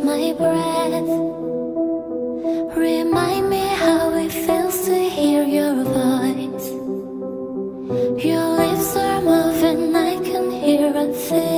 my breath. Remind me how it feels to hear your voice. Your lips are moving, I can hear a thing.